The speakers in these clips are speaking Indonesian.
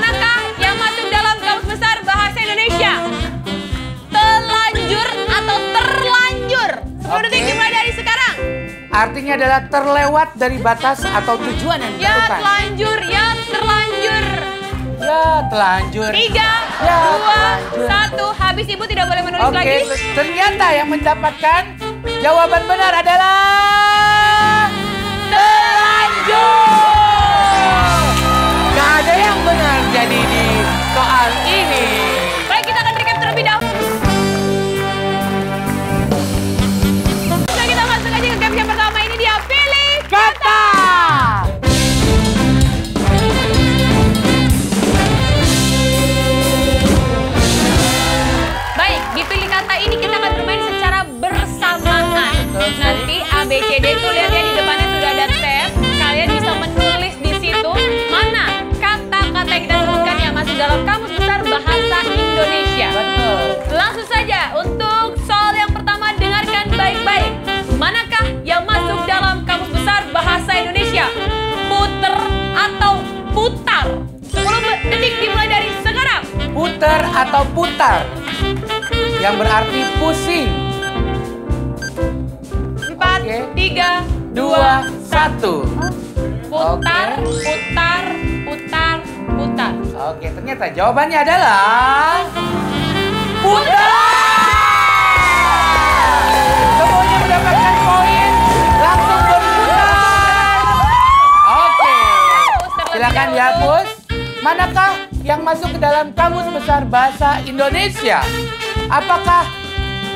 Manakah yang masuk dalam Kamus Besar Bahasa Indonesia? Telanjur atau terlanjur? 10 detik dimulai dari sekarang. Artinya adalah terlewat dari batas atau tujuan yang Ya ditentukan. telanjur, ya terlanjur. Ya telanjur. 3, Ya, 2, 1. Habis ibu tidak boleh menulis Oke, lagi. ternyata yang mendapatkan jawaban benar adalah telanjur. Gak ada yang benar jadi di soal ini. Baik, kita akan recap terlebih dahulu. Nah, kita masuk aja ke game yang pertama. Ini dia pilih Kata. Baik, di pilih kata ini kita akan bermain secara bersamaan. Nanti A, B, C, D itu lihat ya di depannya sudah ada tab. Kalian bisa menulis di situ mana kata-kata yang kita sebutkan yang masuk dalam Kamus Besar Bahasa Indonesia. Betul. Langsung saja untuk soal yang pertama, dengarkan baik-baik. Manakah yang masuk dalam Kamus Besar Bahasa Indonesia? Puter atau putar? 10 detik dimulai dari sekarang. Putar atau putar. Yang berarti pusing. 4, Oke. 3, 2, 1. putar, Oke. putar, putar, putar. Oke, ternyata jawabannya adalah putar. Semuanya mendapatkan poin. Langsung berputar. Oke. Silakan dihapus. Manakah yang masuk ke dalam Kamus Besar Bahasa Indonesia? Apakah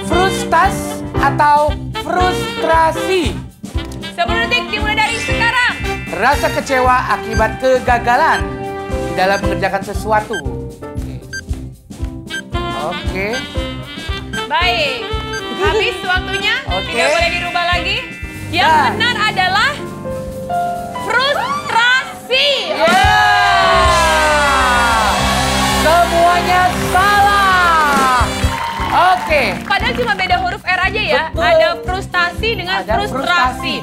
frustas atau frustrasi? 10 detik dimulai dari sekarang. Rasa kecewa akibat kegagalan di dalam mengerjakan sesuatu. Oke. Baik, habis waktunya. Oke. Tidak boleh dirubah lagi. Yang Nah. benar adalah frustrasi. Semuanya salah. Oke. Padahal cuma beda huruf R aja ya. Betul. Ada frustasi dengan Ada frustrasi.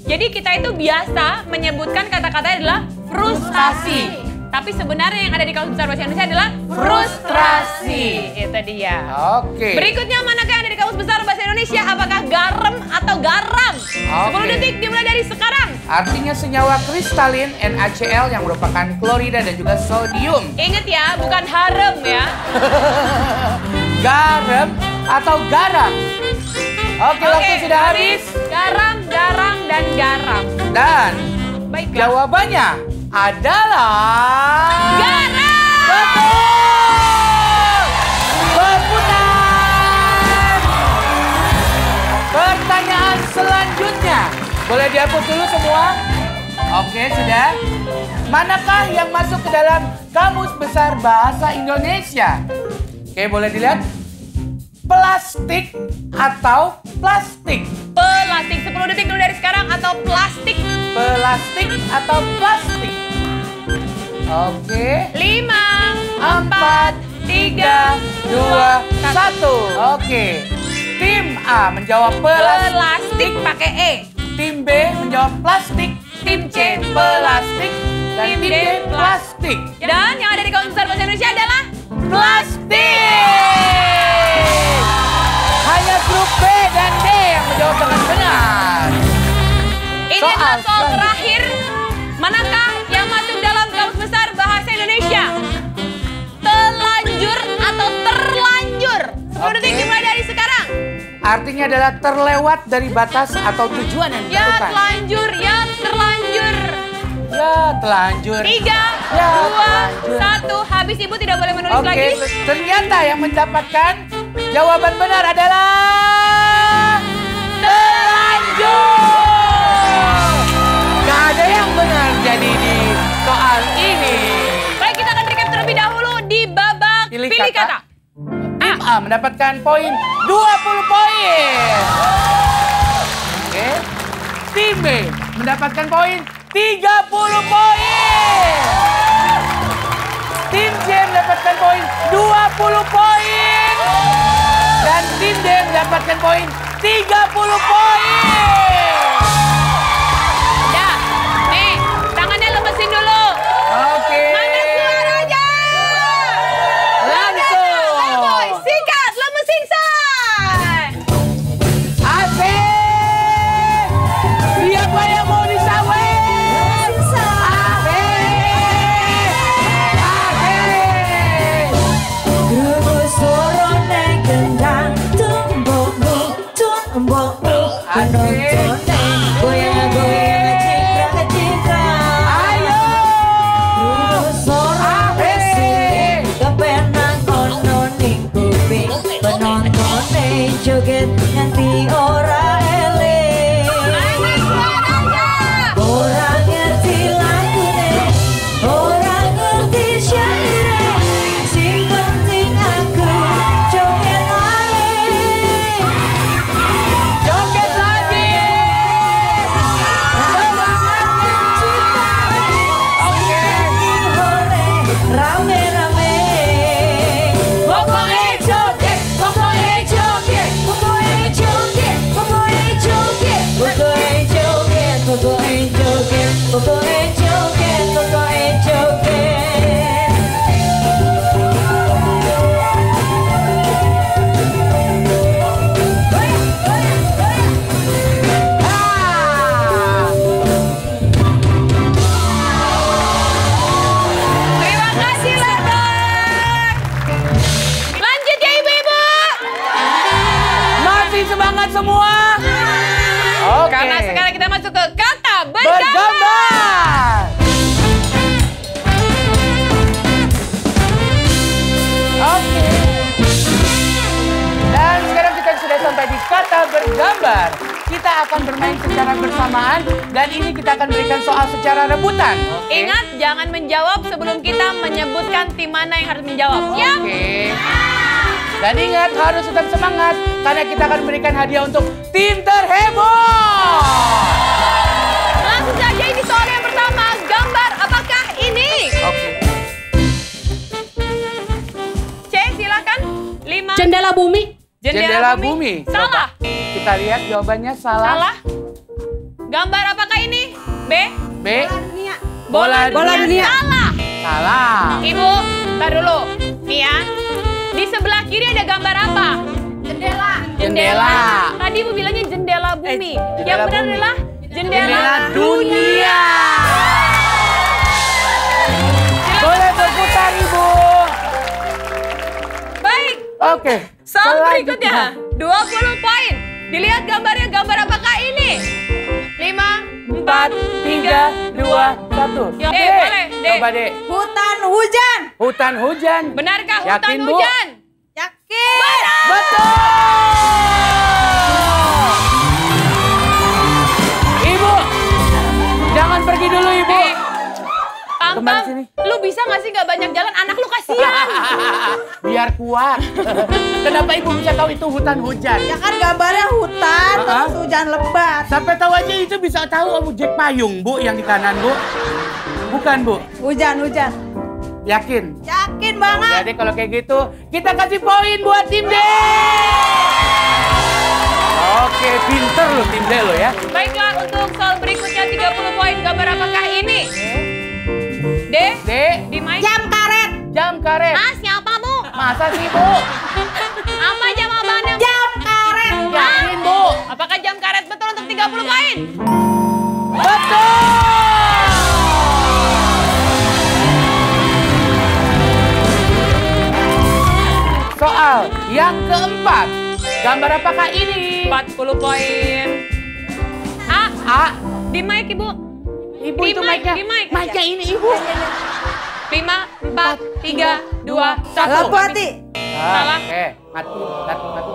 Jadi kita itu biasa menyebutkan kata-kata adalah frustasi. Tapi sebenarnya yang ada di Kamus Besar Bahasa Indonesia adalah frustrasi. Itu dia. Oke. Berikutnya manakah yang ada di Kamus Besar Bahasa Indonesia? Apakah garam atau garam? 10 detik dimulai dari sekarang. Artinya senyawa kristalin NaCl yang merupakan klorida dan juga sodium. Ingat ya, bukan harem ya. Garam atau garam. Oke, waktu sudah habis. Garam, garam, dan garam. Dan Baiklah. jawabannya adalah Garam! betul. Berputar. Pertanyaan selanjutnya. Boleh dihapus dulu semua? Oke, sudah. Manakah yang masuk ke dalam Kamus Besar Bahasa Indonesia? Oke, boleh dilihat. Plastik atau plastik? Plastik. 10 detik dulu dari sekarang atau plastik. Plastik atau plastik? Oke. 5, 4, 3, 2, 1. Oke. Tim A menjawab plastik. Plastik pakai E. Tim B menjawab plastik. Tim C plastik. Dan Tim tim D D plastik. Dan yang ada di Kamus Besar Bahasa Indonesia adalah Plastik. Hanya grup B dan D yang menjawab dengan benar. ini Soal adalah soal selanjutnya. terakhir. Manakah yang masuk dalam Kamus Besar Bahasa Indonesia? Telanjur atau terlanjur? 10 detik Oke. dimulai dari sekarang. Artinya adalah terlewat dari batas atau tujuan yang Ya ditentukan. telanjur, ya terlanjur. Ya, telanjur. 3, Ya, 2, 1. Habis ibu tidak boleh menulis Oke, lagi. ternyata yang mendapatkan jawaban benar adalah telanjur. Gak ada yang benar jadi di soal ini. Baik, kita akan recap terlebih dahulu di babak Pilih pilih kata. kata. Tim A mendapatkan poin 20 poin. Oke. Tim B mendapatkan poin 30 poin. Tim C mendapatkan poin 20 poin. Dan tim D mendapatkan poin 30 poin. Ya, nih, tangannya lemesin dulu. Oke. Mana suaranya? akan bermain secara bersamaan dan ini kita akan berikan soal secara rebutan. Ingat, jangan menjawab sebelum kita menyebutkan tim mana yang harus menjawab. Siap? Dan ingat, harus tetap semangat karena kita akan memberikan hadiah untuk tim terheboh. Langsung saja ini soal yang pertama. Gambar apakah ini? Oke. C, silakan. 5. Jendela bumi. Jendela bumi. Salah. Coba kita lihat jawabannya salah. Salah. Gambar apakah ini? B. B. Bola dunia. Salah. Salah. Ibu, ntar dulu. Nih ya. Di sebelah kiri ada gambar apa? Jendela. Tadi ibu bilangnya jendela bumi. Yang benar bumi. adalah jendela dunia. Boleh berputar, Ibu. Baik. Oke. Soal berikutnya. 20 poin. Dilihat gambarnya, gambar apakah ini? 5, 4, 3, 2, 1. Ya, boleh, D. Coba, D. Hutan hujan. Hutan hujan. Benarkah hutan Yakin, Bu? hujan? Yakin. Benar. Betul! Ibu, jangan pergi dulu, Ibu. Kembali sini. Lu bisa nggak sih nggak banyak jalan? Anak lu kasihan. Biar kuat. Kenapa Ibu bisa tahu itu hutan hujan? Ya kan gambarnya hutan, terus hujan lebat. Sampai tahu aja itu bisa tahu objek payung, Bu, yang di kanan, Bu. Bukan, Bu. Hujan. Yakin? Yakin banget. Jadi kalau kayak gitu, kita kasih poin buat tim D. Oke, pinter loh tim D lo ya. Baiklah, untuk soal berikutnya 30 poin. Gambar apakah ini? D. D. Di mic. Jam karet. Jam karet. Ah, siapa, Bu? Masa sih, Bu? Apa jawabannya? Jam karet. Yakin, Bu? Apakah jam karet betul untuk 30 poin? Betul! Soal yang keempat. Gambar apakah ini? 40 poin. A. A. Di mic, Ibu. Ibu Di itu mic, mic-nya. di mic. Mic-nya ini, Ibu. 5, 4, 3, 2, 1. Lampu hati. Salah. Oke, mati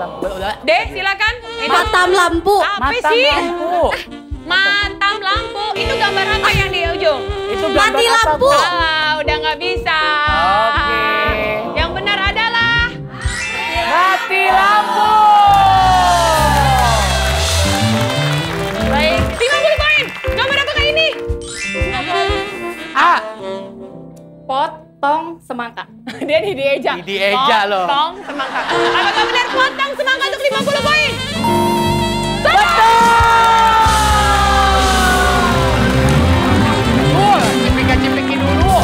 lampu. Udah. D, silakan. Itu Matam lampu. apa Matam sih? lampu. Matam lampu. Itu gambar apa yang di ujung? Itu gambar Mati apa, lampu. Bu? Ah, udah nggak bisa. Oke. Yang benar adalah Mati lampu. baik. 50 poin. Gambar apakah ini? A. Potong semangka. Dia dieja. Dieja loh. Potong semangka. Apakah benar potong semangka untuk 50 poin? Cipika-cipiki dulu.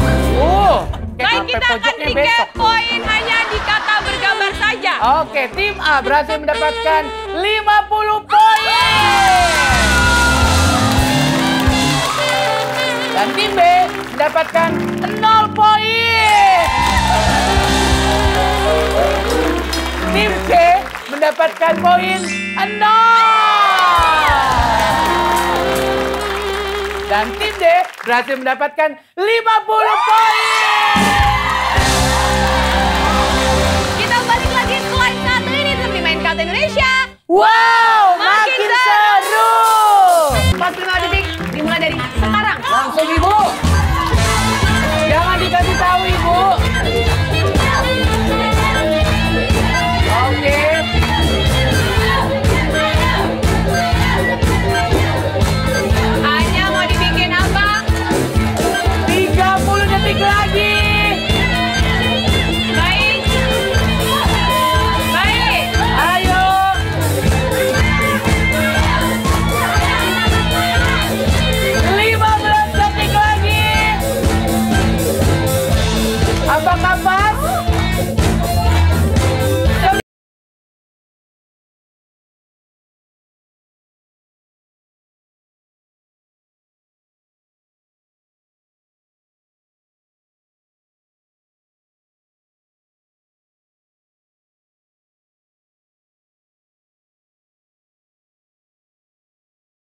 Baik, kita akan recap poin hanya di kata bergambar saja. Oke, tim A berhasil mendapatkan 50 poin. Dan tim B mendapatkan 0 poin. Tim C mendapatkan poin 0. Dan tim D berhasil mendapatkan 50 poin. Kita balik lagi ke line satu ini tetap di Main Kata Indonesia. Wow!